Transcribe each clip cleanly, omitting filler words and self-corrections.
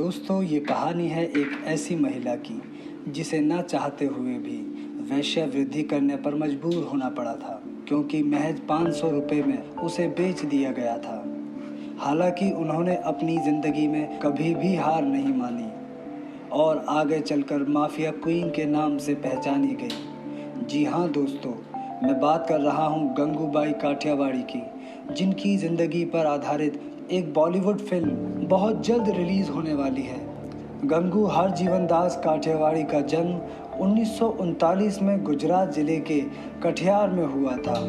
दोस्तों, ये कहानी है एक ऐसी महिला की जिसे ना चाहते हुए भी वेश्यावृत्ति करने पर मजबूर होना पड़ा था, क्योंकि महज 500 रुपये में उसे बेच दिया गया था। हालांकि उन्होंने अपनी ज़िंदगी में कभी भी हार नहीं मानी और आगे चलकर माफिया क्वीन के नाम से पहचानी गई। जी हाँ दोस्तों, मैं बात कर रहा हूँ गंगूबाई काठियावाड़ी की, जिनकी ज़िंदगी पर आधारित एक बॉलीवुड फिल्म बहुत जल्द रिलीज़ होने वाली है। गंगू हरजीवनदास काठियावाड़ी का जन्म 1939 में गुजरात ज़िले के कठियार में हुआ था।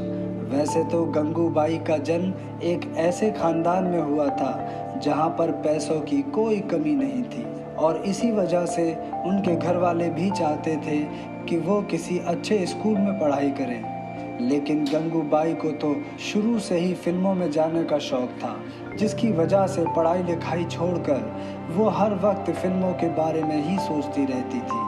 वैसे तो गंगूबाई का जन्म एक ऐसे ख़ानदान में हुआ था जहां पर पैसों की कोई कमी नहीं थी, और इसी वजह से उनके घर वाले भी चाहते थे कि वो किसी अच्छे स्कूल में पढ़ाई करें। लेकिन गंगूबाई को तो शुरू से ही फिल्मों में जाने का शौक़ था, जिसकी वजह से पढ़ाई लिखाई छोड़कर वो हर वक्त फिल्मों के बारे में ही सोचती रहती थी।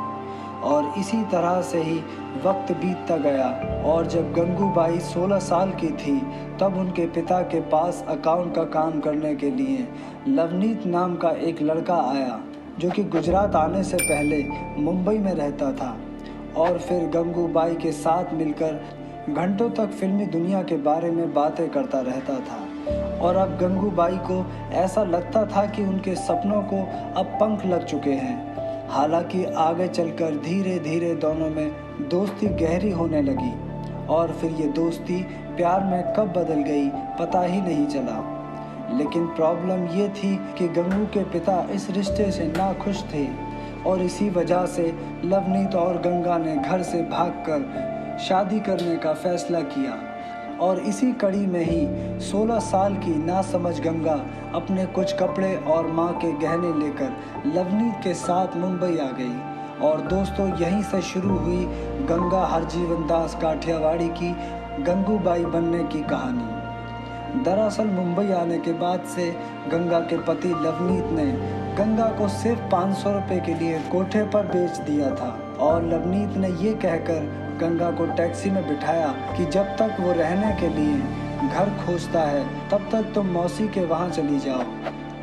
और इसी तरह से ही वक्त बीतता गया, और जब गंगूबाई 16 साल की थी तब उनके पिता के पास अकाउंट का काम करने के लिए लवनीत नाम का एक लड़का आया, जो कि गुजरात आने से पहले मुंबई में रहता था। और फिर गंगूबाई के साथ मिलकर घंटों तक फिल्मी दुनिया के बारे में बातें करता रहता था। और अब गंगूबाई को ऐसा लगता था कि उनके सपनों को अब पंख लग चुके हैं। हालांकि आगे चलकर धीरे धीरे दोनों में दोस्ती गहरी होने लगी, और फिर ये दोस्ती प्यार में कब बदल गई पता ही नहीं चला। लेकिन प्रॉब्लम ये थी कि गंगू के पिता इस रिश्ते से नाखुश थे, और इसी वजह से लवनीत और गंगा ने घर से भागकर शादी करने का फैसला किया। और इसी कड़ी में ही 16 साल की नासमझ गंगा अपने कुछ कपड़े और माँ के गहने लेकर लवनीत के साथ मुंबई आ गई। और दोस्तों, यहीं से शुरू हुई गंगा हरजीवनदास काठियावाड़ी की गंगूबाई बनने की कहानी। दरअसल मुंबई आने के बाद से गंगा के पति लवनीत ने गंगा को सिर्फ 500 रुपये के लिए कोठे पर बेच दिया था, और लवनीत ने ये कहकर गंगा को टैक्सी में बिठाया कि जब तक वो रहने के लिए घर खोजता है तब तक तुम मौसी के वहाँ चली जाओ।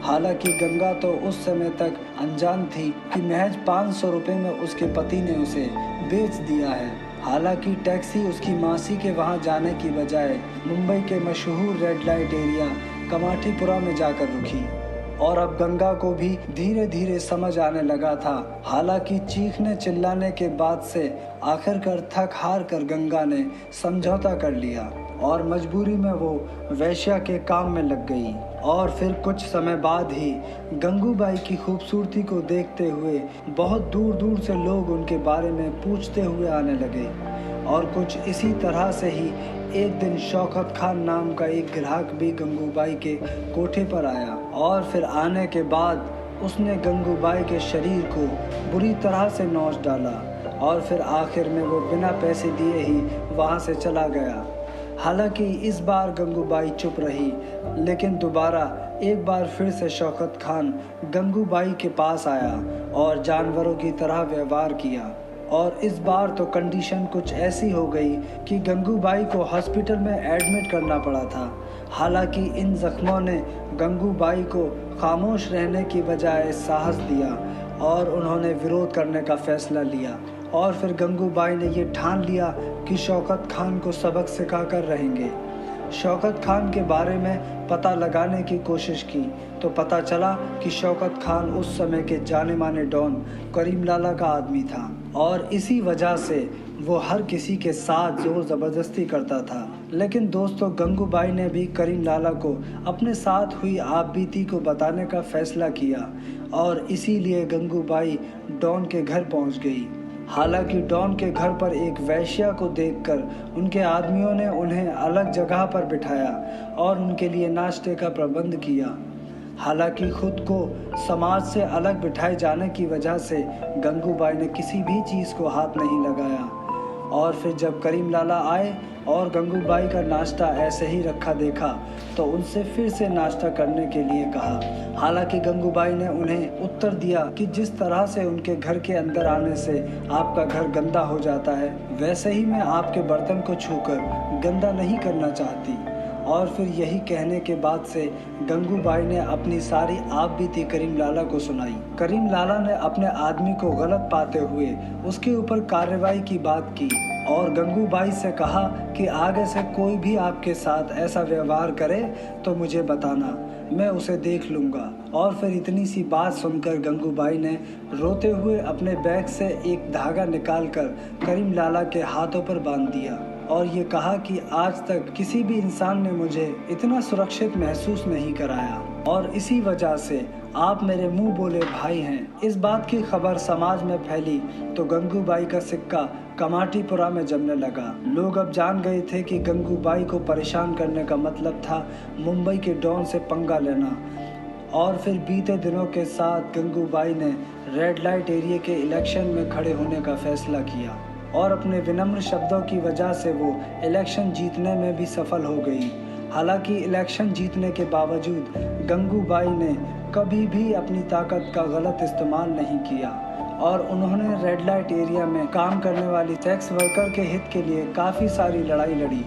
हालांकि गंगा तो उस समय तक अनजान थी कि महज 500 रुपये में उसके पति ने उसे बेच दिया है। हालांकि टैक्सी उसकी मासी के वहाँ जाने की बजाय मुंबई के मशहूर रेड लाइट एरिया कमाठीपुरा में जाकर रुकी, और अब गंगा को भी धीरे धीरे समझ आने लगा था। हालांकि चीखने चिल्लाने के बाद से आखिरकार थक हार कर गंगा ने समझौता कर लिया, और मजबूरी में वो वेश्या के काम में लग गई। और फिर कुछ समय बाद ही गंगूबाई की खूबसूरती को देखते हुए बहुत दूर दूर से लोग उनके बारे में पूछते हुए आने लगे। और कुछ इसी तरह से ही एक दिन शौकत खान नाम का एक ग्राहक भी गंगूबाई के कोठे पर आया, और फिर आने के बाद उसने गंगूबाई के शरीर को बुरी तरह से नोच डाला, और फिर आखिर में वो बिना पैसे दिए ही वहाँ से चला गया। हालांकि इस बार गंगूबाई चुप रही, लेकिन दोबारा एक बार फिर से शौकत खान गंगूबाई के पास आया और जानवरों की तरह व्यवहार किया। और इस बार तो कंडीशन कुछ ऐसी हो गई कि गंगूबाई को हॉस्पिटल में एडमिट करना पड़ा था। हालांकि इन जख्मों ने गंगूबाई को खामोश रहने की बजाय साहस दिया, और उन्होंने विरोध करने का फैसला लिया। और फिर गंगूबाई ने ये ठान लिया कि शौकत खान को सबक सिखाकर रहेंगे। शौकत खान के बारे में पता लगाने की कोशिश की तो पता चला कि शौकत खान उस समय के जाने माने डॉन करीम लाला का आदमी था, और इसी वजह से वो हर किसी के साथ जोर ज़बरदस्ती करता था। लेकिन दोस्तों, गंगूबाई ने भी करीम लाला को अपने साथ हुई आपबीती को बताने का फैसला किया, और इसीलिए गंगूबाई डॉन के घर पहुंच गई। हालांकि डॉन के घर पर एक वेश्या को देखकर उनके आदमियों ने उन्हें अलग जगह पर बिठाया और उनके लिए नाश्ते का प्रबंध किया। हालांकि खुद को समाज से अलग बिठाए जाने की वजह से गंगूबाई ने किसी भी चीज़ को हाथ नहीं लगाया। और फिर जब करीम लाला आए और गंगूबाई का नाश्ता ऐसे ही रखा देखा तो उनसे फिर से नाश्ता करने के लिए कहा। हालांकि गंगूबाई ने उन्हें उत्तर दिया कि जिस तरह से उनके घर के अंदर आने से आपका घर गंदा हो जाता है, वैसे ही मैं आपके बर्तन को छूकर गंदा नहीं करना चाहती। और फिर यही कहने के बाद से गंगूबाई ने अपनी सारी आप बीती करीम लाला को सुनाई। करीम लाला ने अपने आदमी को गलत पाते हुए उसके ऊपर कार्रवाई की बात की और गंगूबाई से कहा कि आगे से कोई भी आपके साथ ऐसा व्यवहार करे तो मुझे बताना, मैं उसे देख लूँगा। और फिर इतनी सी बात सुनकर गंगूबाई ने रोते हुए अपने बैग से एक धागा निकालकर करीम लाला के हाथों पर बांध दिया और ये कहा कि आज तक किसी भी इंसान ने मुझे इतना सुरक्षित महसूस नहीं कराया और इसी वजह से आप मेरे मुंह बोले भाई हैं। इस बात की खबर समाज में फैली तो गंगूबाई का सिक्का कमाटीपुरा में जमने लगा। लोग अब जान गए थे कि गंगूबाई को परेशान करने का मतलब था मुंबई के डॉन से पंगा लेना। और फिर बीते दिनों के साथ गंगूबाई ने रेड लाइट एरिया के इलेक्शन में खड़े होने का फैसला किया और अपने विनम्र शब्दों की वजह से वो इलेक्शन जीतने में भी सफल हो गई। हालांकि इलेक्शन जीतने के बावजूद गंगूबाई ने कभी भी अपनी ताकत का गलत इस्तेमाल नहीं किया और उन्होंने रेड लाइट एरिया में काम करने वाली सेक्स वर्कर के हित के लिए काफ़ी सारी लड़ाई लड़ी।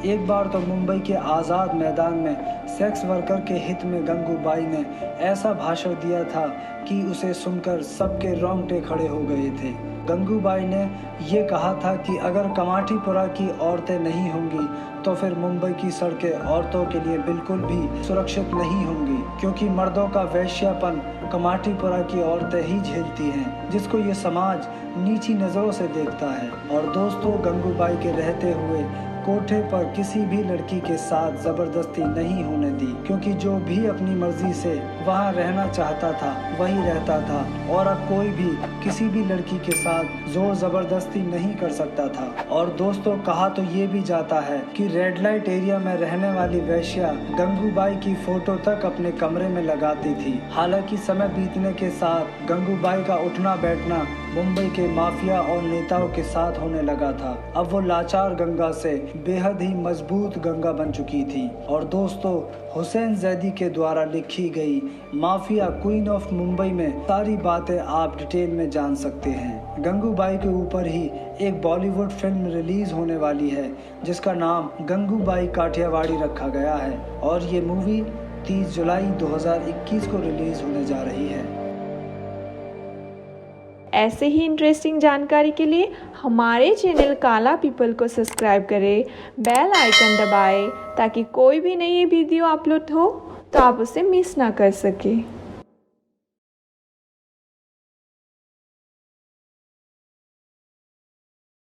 एक बार तो मुंबई के आज़ाद मैदान में सेक्स वर्कर के हित में गंगूबाई ने ऐसा भाषण दिया था कि उसे सुनकर सबके रोंगटे खड़े हो गए थे। गंगूबाई ने ये कहा था कि अगर कमाटीपुरा की औरतें नहीं होंगी तो फिर मुंबई की सड़कें औरतों के लिए बिल्कुल भी सुरक्षित नहीं होंगी, क्योंकि मर्दों का वैश्यापन कमाटीपुरा की औरतें ही झेलती हैं, जिसको ये समाज नीची नज़रों से देखता है। और दोस्तों, गंगूबाई के रहते हुए कोठे पर किसी भी लड़की के साथ ज़बरदस्ती नहीं होने दी, क्योंकि जो भी अपनी मर्जी से वहाँ रहना चाहता था वही रहता था और अब कोई भी किसी भी लड़की के साथ जोर ज़बरदस्ती नहीं कर सकता था। और दोस्तों, कहा तो ये भी जाता है कि रेड लाइट एरिया में रहने वाली वैश्या गंगूबाई की फ़ोटो तक अपने कमरे में लगाती थी। हालांकि समय बीतने के साथ गंगूबाई का उठना बैठना मुंबई के माफिया और नेताओं के साथ होने लगा था। अब वो लाचार गंगा से बेहद ही मजबूत गंगा बन चुकी थी। और दोस्तों, हुसैन जैदी के द्वारा लिखी गई माफिया क्वीन ऑफ मुंबई में सारी बातें आप डिटेल में जान सकते हैं। गंगूबाई के ऊपर ही एक बॉलीवुड फिल्म रिलीज होने वाली है जिसका नाम गंगूबाई काठियावाड़ी रखा गया है और ये मूवी 30 जुलाई 2021 को रिलीज होने जा रही है। ऐसे ही इंटरेस्टिंग जानकारी के लिए हमारे चैनल काला पीपल को सब्सक्राइब करें, बेल आइकन दबाएं ताकि कोई भी नई वीडियो अपलोड हो तो आप उसे मिस ना कर सकें।